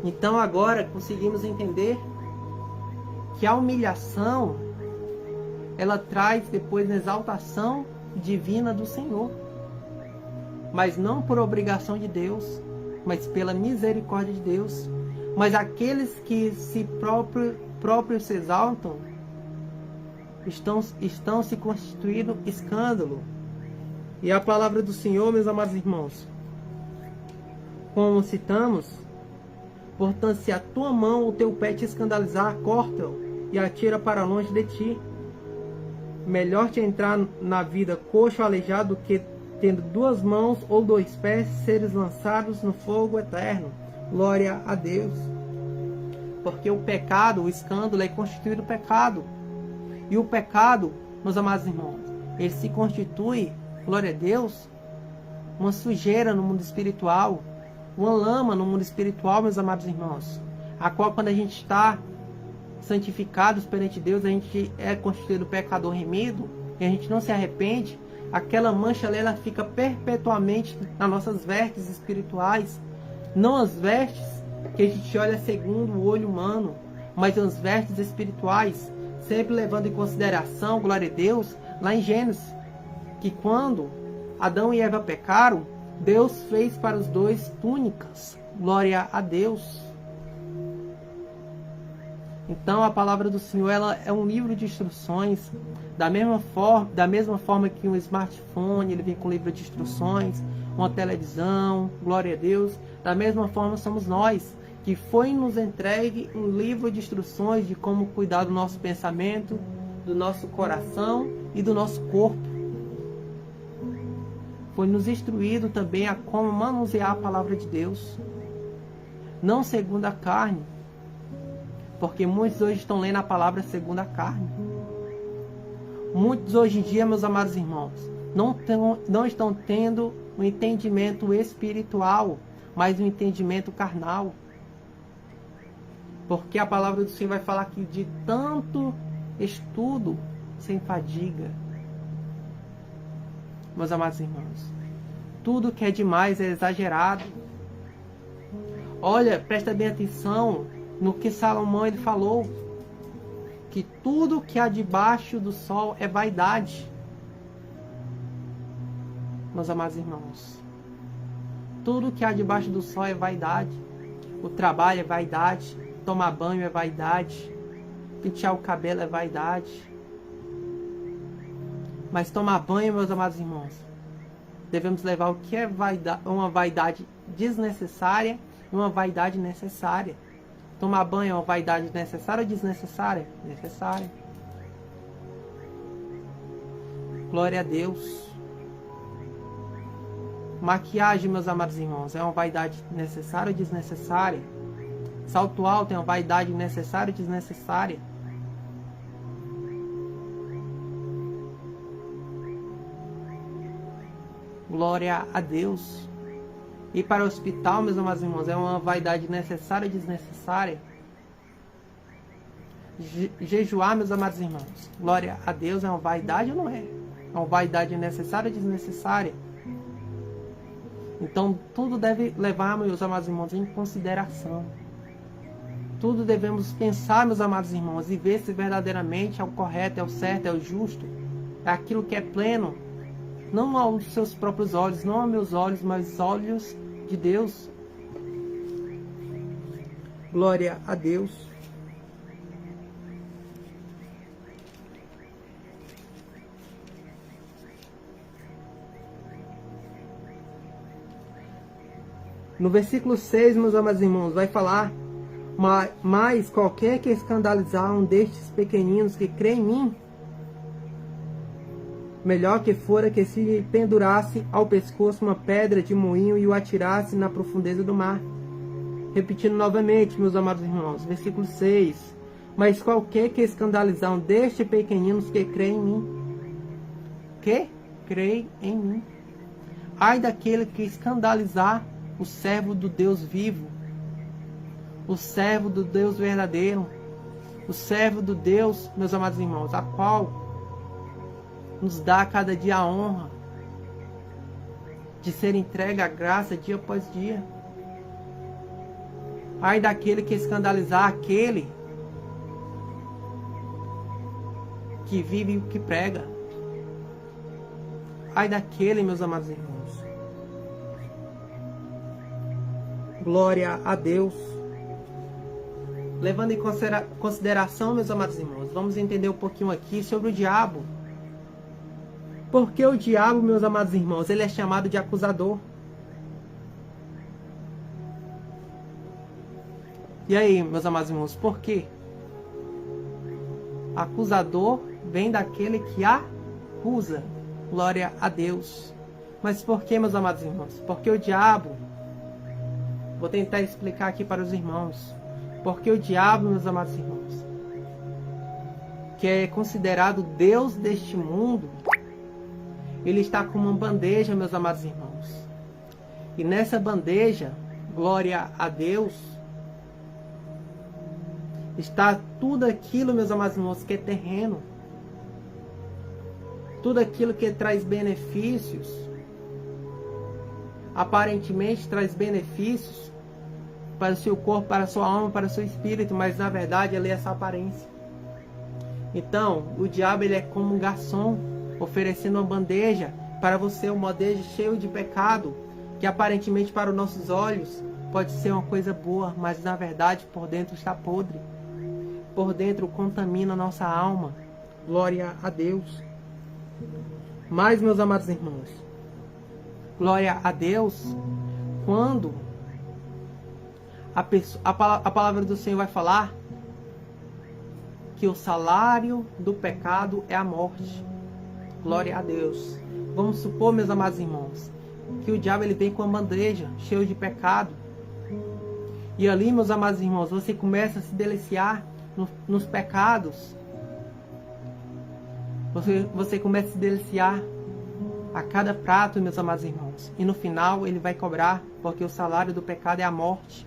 Então agora conseguimos entender que a humilhação, ela traz depois a exaltação divina do Senhor. Mas não por obrigação de Deus, mas pela misericórdia de Deus. Mas aqueles que se próprios se exaltam, estão se constituindo escândalo. E a palavra do Senhor, meus amados irmãos, como citamos, portanto, se a tua mão ou o teu pé te escandalizar, corta-o e atira para longe de ti. Melhor te entrar na vida coxo ou aleijado do que, tendo 2 mãos ou 2 pés, seres lançados no fogo eterno. Glória a Deus. Porque o pecado, o escândalo é constituído pecado. E o pecado, meus amados irmãos, ele se constitui, glória a Deus, uma sujeira no mundo espiritual, uma lama no mundo espiritual, meus amados irmãos, a qual quando a gente está santificados perante Deus, a gente é constituído pecador remido, e a gente não se arrepende, aquela mancha ali, ela fica perpetuamente nas nossas vestes espirituais, não as vestes que a gente olha segundo o olho humano, mas as vestes espirituais, sempre levando em consideração, glória a Deus, lá em Gênesis, que quando Adão e Eva pecaram, Deus fez para os dois túnicas. Glória a Deus. Então a palavra do Senhor, ela é um livro de instruções. Da mesma forma que um smartphone, ele vem com livro de instruções, uma televisão, glória a Deus. Da mesma forma somos nós, que foi nos entregue um livro de instruções de como cuidar do nosso pensamento, do nosso coração e do nosso corpo. Foi nos instruído também a como manusear a palavra de Deus. Não segundo a carne. Porque muitos hoje estão lendo a palavra segundo a carne. Muitos hoje em dia, meus amados irmãos, não estão tendo um entendimento espiritual, mas um entendimento carnal. Porque a palavra do Senhor vai falar aqui de tanto estudo sem fadiga. Meus amados irmãos, tudo que é demais é exagerado. Olha, presta bem atenção no que Salomão ele falou, que tudo que há debaixo do sol é vaidade. Meus amados irmãos, tudo que há debaixo do sol é vaidade. O trabalho é vaidade, tomar banho é vaidade, pentear o cabelo é vaidade. Mas tomar banho, meus amados irmãos, devemos levar o que é uma vaidade desnecessária e uma vaidade necessária. Tomar banho é uma vaidade necessária ou desnecessária? Necessária. Glória a Deus. Maquiagem, meus amados irmãos, é uma vaidade necessária ou desnecessária? Salto alto é uma vaidade necessária ou desnecessária? Glória a Deus. Ir para o hospital, meus amados irmãos, é uma vaidade necessária ou desnecessária? Jejuar, meus amados irmãos, glória a Deus, é uma vaidade ou não é? É uma vaidade necessária ou desnecessária? Então, tudo deve levar, meus amados irmãos, em consideração. Tudo devemos pensar, meus amados irmãos, e ver se verdadeiramente é o correto, é o certo, é o justo, é aquilo que é pleno. Não aos seus próprios olhos, não aos meus olhos, mas aos olhos de Deus. Glória a Deus. No versículo 6, meus amados irmãos, vai falar: mas qualquer que escandalizar um destes pequeninos que crê em mim, melhor que fora que se pendurasse ao pescoço uma pedra de moinho e o atirasse na profundeza do mar. Repetindo novamente, meus amados irmãos, versículo 6. Mas qualquer que escandalizar um destes pequeninos que crê em mim, que crê em mim. Ai daquele que escandalizar o servo do Deus vivo, o servo do Deus verdadeiro, o servo do Deus, meus amados irmãos, a qual nos dá a cada dia a honra de ser entregue à graça dia após dia. Ai daquele que escandalizar aquele que vive o que prega. Ai daquele, meus amados irmãos. Glória a Deus. Levando em consideração, meus amados irmãos, vamos entender um pouquinho aqui sobre o diabo. Porque o diabo, meus amados irmãos, ele é chamado de acusador. E aí, meus amados irmãos, por quê? Acusador vem daquele que acusa. Glória a Deus. Mas por que, meus amados irmãos? Porque o diabo, vou tentar explicar aqui para os irmãos. Porque o diabo, meus amados irmãos, que é considerado Deus deste mundo, ele está com uma bandeja, meus amados irmãos. E nessa bandeja, glória a Deus, está tudo aquilo, meus amados irmãos, que é terreno. Tudo aquilo que traz benefícios, aparentemente traz benefícios para o seu corpo, para a sua alma, para o seu espírito, mas na verdade ele é essa aparência. Então, o diabo ele é como um garçom, oferecendo uma bandeja para você, uma bandeja cheia de pecado, que aparentemente para os nossos olhos pode ser uma coisa boa, mas na verdade por dentro está podre. Por dentro contamina a nossa alma. Glória a Deus. Mas, meus amados irmãos, glória a Deus, quando a palavra do Senhor vai falar que o salário do pecado é a morte. Glória a Deus. Vamos supor, meus amados irmãos, que o diabo ele vem com uma bandeja cheia de pecado. E ali, meus amados irmãos, você começa a se deliciar nos pecados. Você começa a se deliciar a cada prato, meus amados irmãos. E no final ele vai cobrar, porque o salário do pecado é a morte.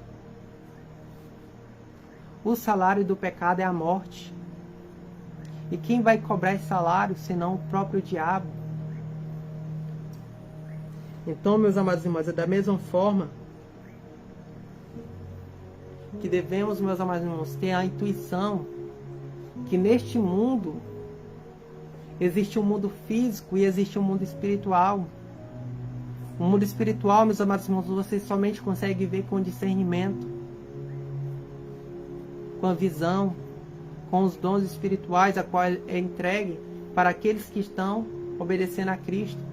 O salário do pecado é a morte. E quem vai cobrar esse salário, senão o próprio diabo? Então, meus amados irmãos, é da mesma forma que devemos, meus amados irmãos, ter a intuição que neste mundo existe um mundo físico e existe um mundo espiritual. O mundo espiritual, meus amados irmãos, você somente consegue ver com discernimento, com a visão, com os dons espirituais a qual é entregue para aqueles que estão obedecendo a Cristo.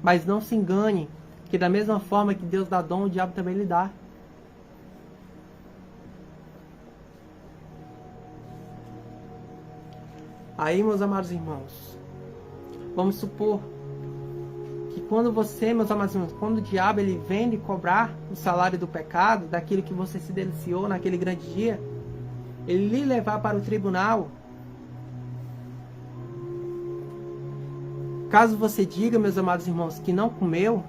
Mas não se engane, que da mesma forma que Deus dá dom, o diabo também lhe dá. Aí, meus amados irmãos, vamos supor que quando você, meus amados irmãos, quando o diabo ele vem lhe cobrar o salário do pecado, daquilo que você se deliciou naquele grande dia, ele lhe levar para o tribunal. Caso você diga, meus amados irmãos, que não comeu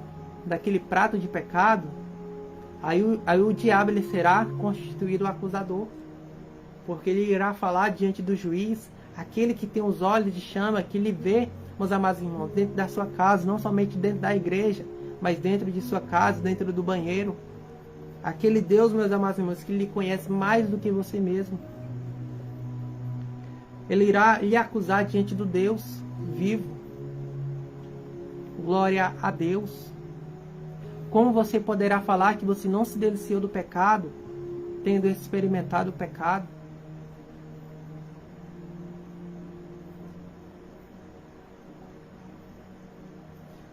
daquele prato de pecado, aí o diabo ele será constituído o acusador, porque ele irá falar diante do juiz, aquele que tem os olhos de chama, que lhe vê, meus amados irmãos, dentro da sua casa, não somente dentro da igreja, mas dentro de sua casa, dentro do banheiro. Aquele Deus, meus amados irmãos, que lhe conhece mais do que você mesmo. Ele irá lhe acusar diante do Deus vivo. Glória a Deus. Como você poderá falar que você não se deliciou do pecado, tendo experimentado o pecado?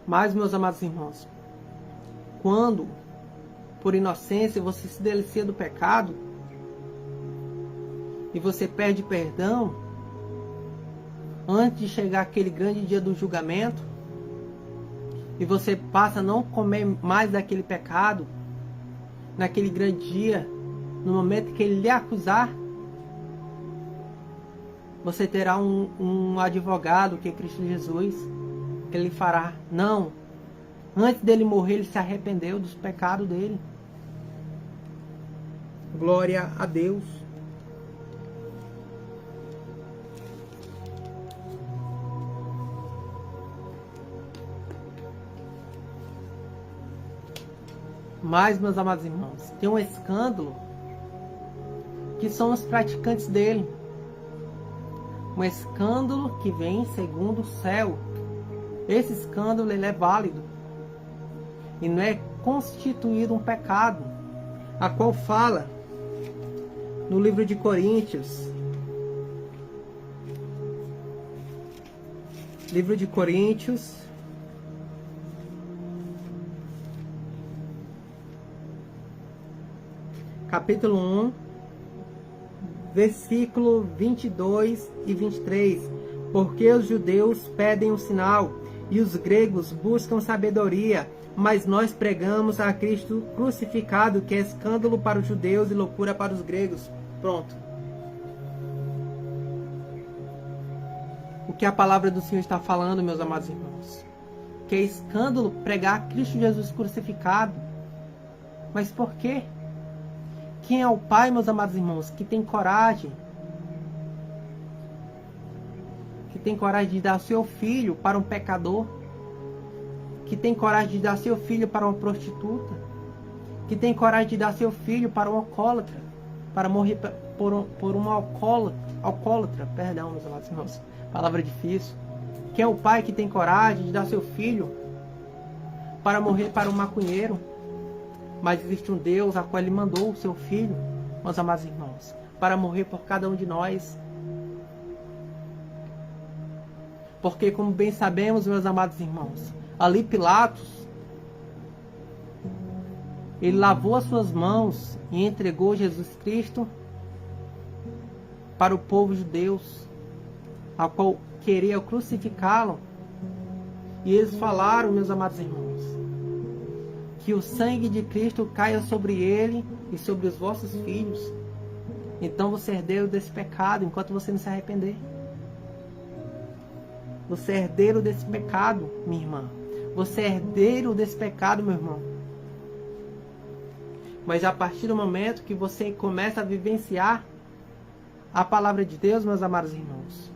Mas, meus amados irmãos, quando por inocência, você se delicia do pecado e você pede perdão antes de chegar aquele grande dia do julgamento, e você passa a não comer mais daquele pecado naquele grande dia, no momento que ele lhe acusar, você terá um advogado, que é Cristo Jesus, que ele fará. Não, antes dele morrer, ele se arrependeu dos pecados dele. Glória a Deus. Mas, meus amados irmãos, tem um escândalo que são os praticantes dele. Um escândalo que vem segundo o céu. Esse escândalo ele é válido e não é constituído um pecado, a qual fala no livro de Coríntios. Livro de Coríntios, capítulo 1, versículo 22 e 23. Porque os judeus pedem um sinal e os gregos buscam sabedoria, mas nós pregamos a Cristo crucificado, que é escândalo para os judeus e loucura para os gregos. Pronto. O que a palavra do Senhor está falando, meus amados irmãos? Que é escândalo pregar Cristo Jesus crucificado. Mas por quê? Quem é o Pai, meus amados irmãos, que tem coragem? Que tem coragem de dar seu filho para um pecador? Que tem coragem de dar seu filho para uma prostituta? Que tem coragem de dar seu filho para um alcoólatra? Para morrer por um alcoólatra? Perdão, meus amados irmãos. Palavra difícil. Quem é o Pai que tem coragem de dar seu filho para morrer para um maconheiro? Mas existe um Deus a qual Ele mandou o seu Filho, meus amados irmãos, para morrer por cada um de nós. Porque, como bem sabemos, meus amados irmãos, ali Pilatos, ele lavou as suas mãos e entregou Jesus Cristo para o povo judeu, a qual queria crucificá-lo. E eles falaram, meus amados irmãos, que o sangue de Cristo caia sobre ele e sobre os vossos filhos. Então você é herdeiro desse pecado enquanto você não se arrepender. Você é herdeiro desse pecado, minha irmã. Você é herdeiro desse pecado, meu irmão. Mas a partir do momento que você começa a vivenciar a palavra de Deus, meus amados irmãos,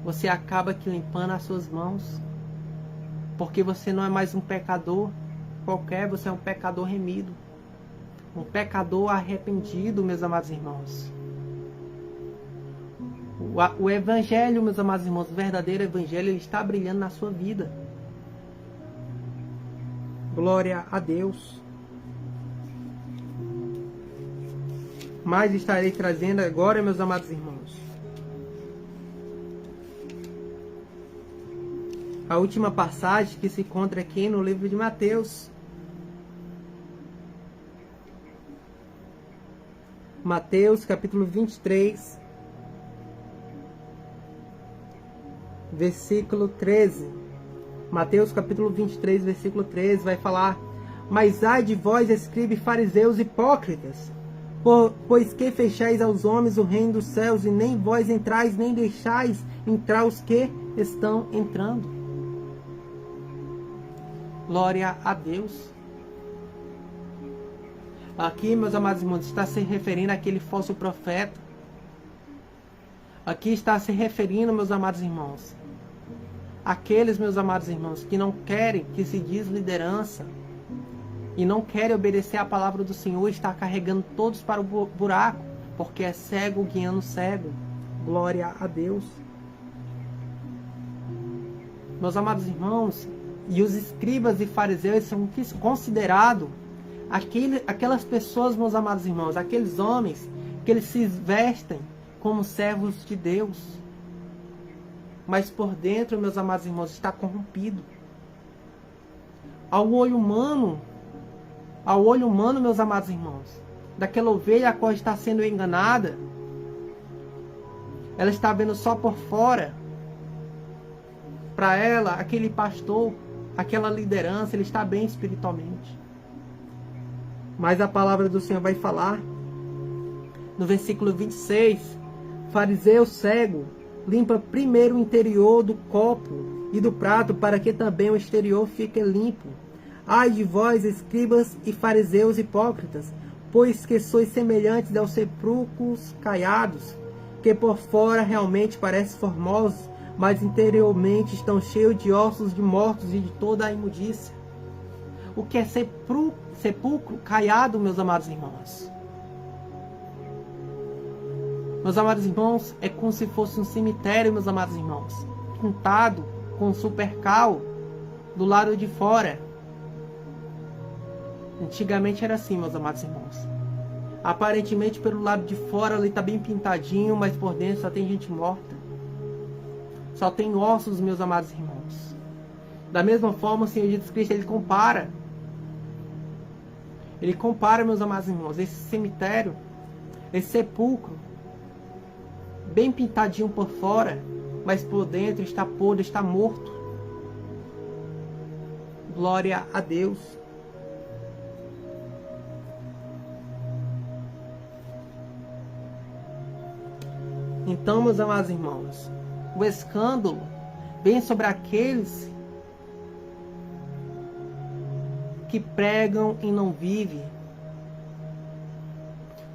você acaba aqui limpando as suas mãos. Porque você não é mais um pecador qualquer, você é um pecador remido. Um pecador arrependido, meus amados irmãos. O Evangelho, meus amados irmãos, o verdadeiro Evangelho, ele está brilhando na sua vida. Glória a Deus. Mas estarei trazendo agora, meus amados irmãos, a última passagem que se encontra aqui no livro de Mateus. Mateus, capítulo 23, versículo 13. Mateus, capítulo 23, versículo 13, vai falar: Mas ai de vós, escribas, fariseus hipócritas, pois que fechais aos homens o reino dos céus, e nem vós entrais, nem deixais entrar os que estão entrando. Glória a Deus. Aqui, meus amados irmãos, está se referindo àquele falso profeta. Aqui está se referindo, meus amados irmãos, àqueles, meus amados irmãos, que não querem, que se diz liderança, e não querem obedecer à palavra do Senhor, está carregando todos para o buraco, porque é cego guiando cego. Glória a Deus. Meus amados irmãos, e os escribas e fariseus são considerados aquelas pessoas, meus amados irmãos, aqueles homens que eles se vestem como servos de Deus, mas por dentro, meus amados irmãos, está corrompido. Ao olho humano, ao olho humano, meus amados irmãos, daquela ovelha a qual está sendo enganada, ela está vendo só por fora. Para ela, aquele pastor, aquela liderança, ele está bem espiritualmente. Mas a palavra do Senhor vai falar, no versículo 26, fariseu cego, limpa primeiro o interior do copo e do prato, para que também o exterior fique limpo. Ai de vós, escribas e fariseus hipócritas, pois que sois semelhantes aos sepulcros caiados, que por fora realmente parecem formosos, mas interiormente estão cheios de ossos de mortos e de toda a imundícia. O que é sepulcro caiado, meus amados irmãos? Meus amados irmãos, é como se fosse um cemitério, meus amados irmãos, pintado com supercal do lado de fora. Antigamente era assim, meus amados irmãos. Aparentemente pelo lado de fora ele está bem pintadinho, mas por dentro só tem gente morta. Só tem ossos, meus amados irmãos. Da mesma forma, o Senhor Jesus Cristo, ele compara. Ele compara, meus amados irmãos, esse cemitério, esse sepulcro, bem pintadinho por fora, mas por dentro está podre, está morto. Glória a Deus. Então, meus amados irmãos, o escândalo vem sobre aqueles que pregam e não vivem.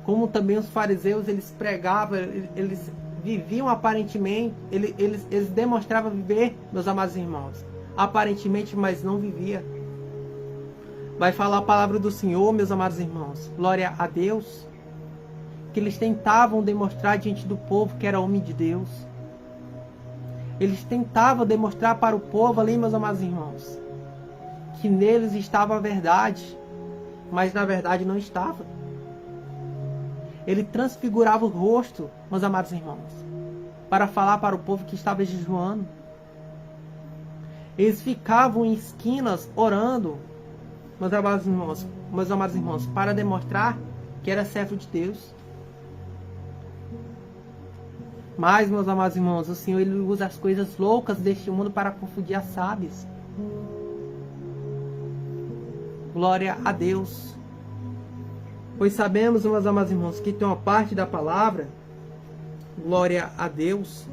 Como também os fariseus, eles pregavam, eles viviam aparentemente, eles demonstravam viver, meus amados irmãos, aparentemente, mas não vivia. Vai falar a palavra do Senhor, meus amados irmãos, glória a Deus, que eles tentavam demonstrar diante do povo que era homem de Deus. Eles tentavam demonstrar para o povo ali, meus amados irmãos, que neles estava a verdade, mas na verdade não estava. Ele transfigurava o rosto, meus amados irmãos, para falar para o povo que estava jejuando. Eles ficavam em esquinas orando, meus amados irmãos, para demonstrar que era servo de Deus. Mas, meus amados irmãos, o Senhor, ele usa as coisas loucas deste mundo para confundir as sábias. Glória a Deus. Pois sabemos, meus amados irmãos, que tem uma parte da palavra, glória a Deus,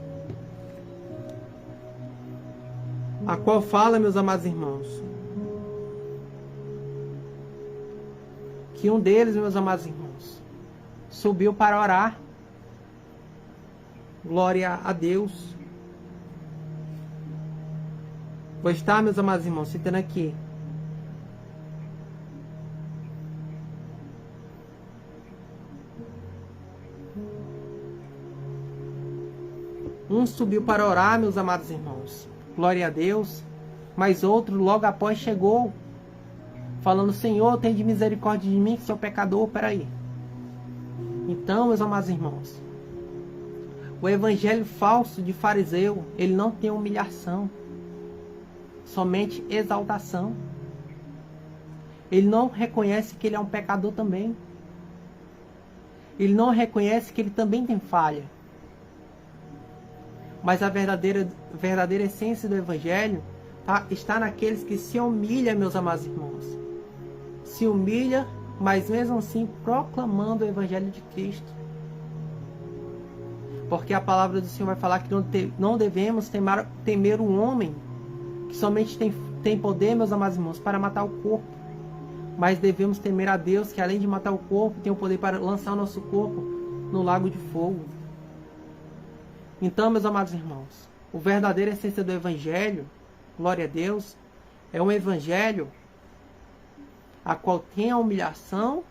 a qual fala, meus amados irmãos, que um deles, meus amados irmãos, subiu para orar. Glória a Deus. Vou estar, meus amados irmãos, citando aqui. Um subiu para orar, meus amados irmãos. Glória a Deus. Mas outro logo após chegou, falando: Senhor, tem de misericórdia de mim, que sou pecador. Peraí. Então, meus amados irmãos, o evangelho falso de fariseu, ele não tem humilhação, somente exaltação. Ele não reconhece que ele é um pecador também. Ele não reconhece que ele também tem falha. Mas a verdadeira essência do evangelho está naqueles que se humilham, meus amados irmãos. Se humilha, mas mesmo assim proclamando o evangelho de Cristo. Porque a palavra do Senhor vai falar que não devemos temer um homem que somente tem poder, meus amados irmãos, para matar o corpo. Mas devemos temer a Deus, que além de matar o corpo, tem o poder para lançar o nosso corpo no lago de fogo. Então, meus amados irmãos, a verdadeira essência do evangelho, glória a Deus, é um evangelho a qual tem a humilhação,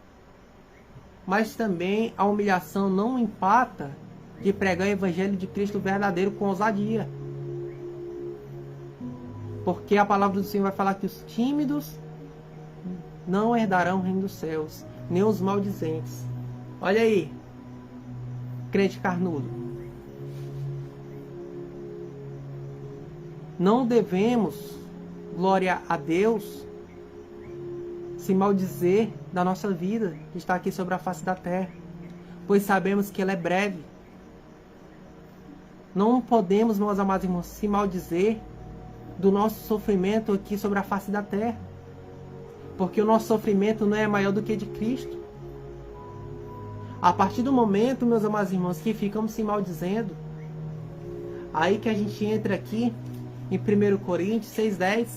mas também a humilhação não empata de pregar o evangelho de Cristo verdadeiro com ousadia. Porque a palavra do Senhor vai falar que os tímidos não herdarão o reino dos céus, nem os maldizentes. Olha aí, crente carnudo. Não devemos, glória a Deus, se maldizer da nossa vida que está aqui sobre a face da terra, pois sabemos que ela é breve. Não podemos, meus amados irmãos, se maldizer do nosso sofrimento aqui sobre a face da terra, porque o nosso sofrimento não é maior do que de Cristo. A partir do momento, meus amados irmãos, que ficamos se maldizendo, aí que a gente entra aqui em 1 Coríntios 6,10.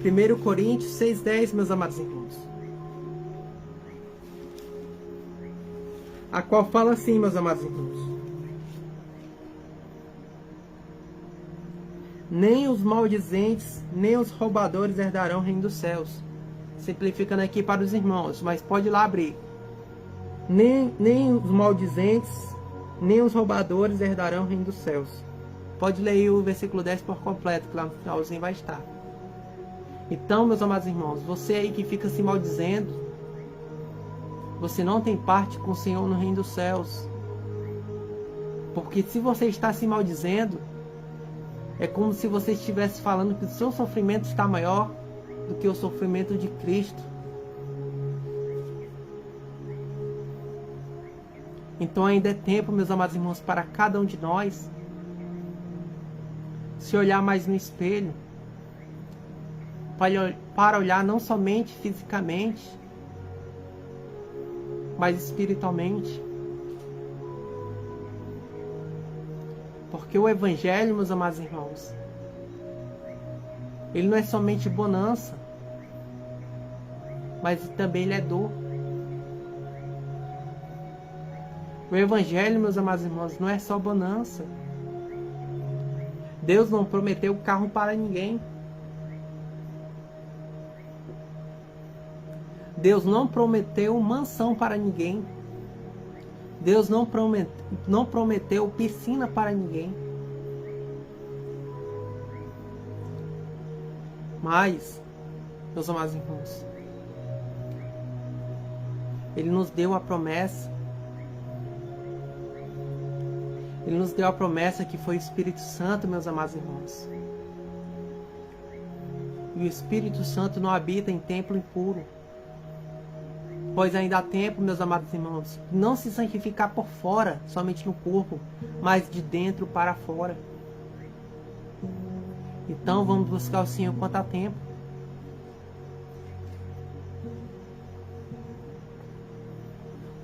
1 Coríntios 6,10, meus amados irmãos. A qual fala assim, meus amados irmãos: nem os maldizentes, nem os roubadores herdarão o reino dos céus. Simplificando aqui para os irmãos, mas pode ir lá abrir. Nem os maldizentes, nem os roubadores herdarão o reino dos céus. Pode ler o versículo 10 por completo, que lá no finalzinho vai estar. Então, meus amados irmãos, você aí que fica se maldizendo, você não tem parte com o Senhor no reino dos céus. Porque se você está se maldizendo, é como se você estivesse falando que o seu sofrimento está maior do que o sofrimento de Cristo. Então ainda é tempo, meus amados irmãos, para cada um de nós se olhar mais no espelho, para olhar não somente fisicamente, mas espiritualmente. Porque o Evangelho, meus amados irmãos, ele não é somente bonança, mas também ele é dor. O Evangelho, meus amados irmãos, não é só bonança. Deus não prometeu carro para ninguém. Deus não prometeu mansão para ninguém. Deus não prometeu piscina para ninguém. Mas, meus amados irmãos, Ele nos deu a promessa. Ele nos deu a promessa que foi o Espírito Santo, meus amados irmãos. E o Espírito Santo não habita em templo impuro. Pois ainda há tempo, meus amados irmãos, não se santificar por fora, somente no corpo, mas de dentro para fora. Então vamos buscar o Senhor enquanto há tempo.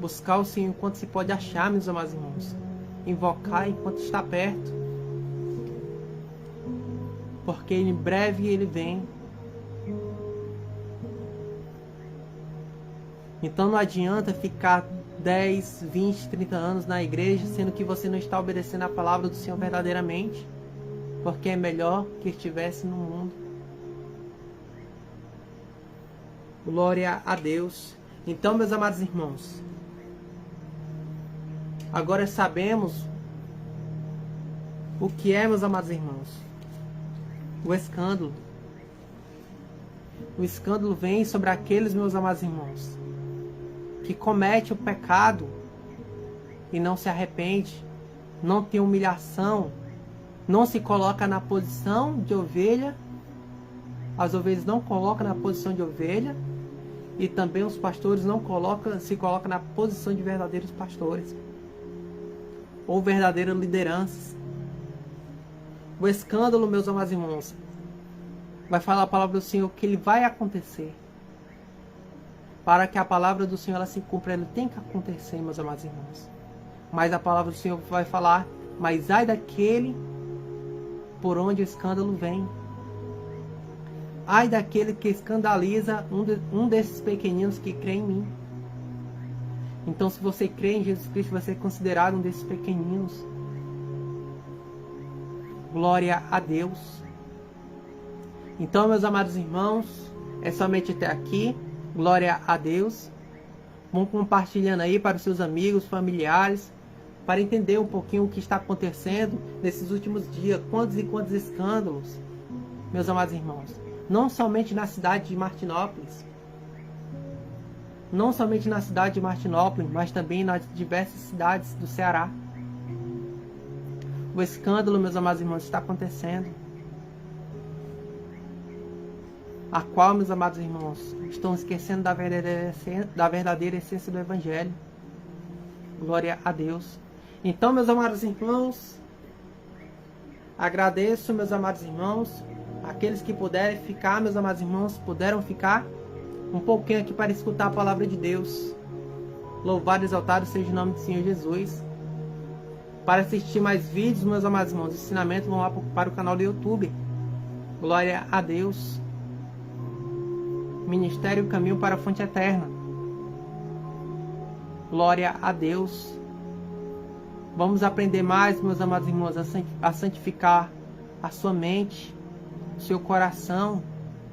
Buscar o Senhor enquanto se pode achar, meus amados irmãos. Invocar enquanto está perto. Porque em breve Ele vem. Então não adianta ficar 10, 20, 30 anos na igreja, sendo que você não está obedecendo a palavra do Senhor verdadeiramente. Porque é melhor que estivesse no mundo. Glória a Deus. Então, meus amados irmãos, agora sabemos o que é, meus amados irmãos, o escândalo. O escândalo vem sobre aqueles, meus amados irmãos, que comete o pecado e não se arrepende, não tem humilhação, não se coloca na posição de ovelha. As ovelhas não colocam na posição de ovelha, e também os pastores não se colocam na posição de verdadeiros pastores ou verdadeiras lideranças. O escândalo, meus amados irmãos, vai falar a palavra do Senhor que ele vai acontecer. Para que a palavra do Senhor ela se cumpra, ela tem que acontecer, meus amados irmãos. Mas a palavra do Senhor vai falar: mas ai daquele por onde o escândalo vem. Ai daquele que escandaliza um desses pequeninos que crê em mim. Então, se você crê em Jesus Cristo, vai ser considerado um desses pequeninos. Glória a Deus. Então, meus amados irmãos, é somente até aqui. Glória a Deus. Vão compartilhando aí para os seus amigos, familiares, para entender um pouquinho o que está acontecendo nesses últimos dias. Quantos e quantos escândalos, meus amados irmãos. Não somente na cidade de Martinópolis. Não somente na cidade de Martinópolis, mas também nas diversas cidades do Ceará. O escândalo, meus amados irmãos, está acontecendo. a qual, meus amados irmãos, estão esquecendo da verdadeira essência do Evangelho. Glória a Deus. Então, meus amados irmãos, agradeço, meus amados irmãos, aqueles que puderem ficar, meus amados irmãos, puderam ficar um pouquinho aqui para escutar a palavra de Deus. Louvado e exaltado seja o nome do Senhor Jesus. Para assistir mais vídeos, meus amados irmãos, ensinamentos, vão lá para o canal do YouTube. Glória a Deus. Ministério Caminho para a Fonte Eterna. Glória a Deus. Vamos aprender mais, meus amados irmãos, a santificar a sua mente, o seu coração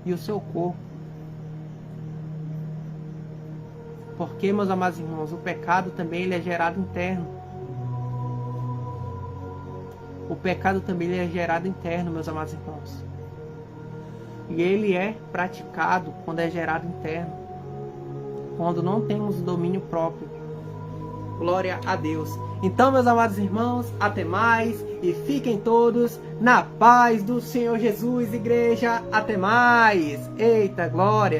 e o seu corpo. Porque, meus amados irmãos, o pecado também ele é gerado interno. O pecado também ele é gerado interno, meus amados irmãos. E ele é praticado quando é gerado interno. Quando não temos domínio próprio. Glória a Deus. Então, meus amados irmãos, até mais. E fiquem todos na paz do Senhor Jesus, igreja. Até mais. Eita, glória.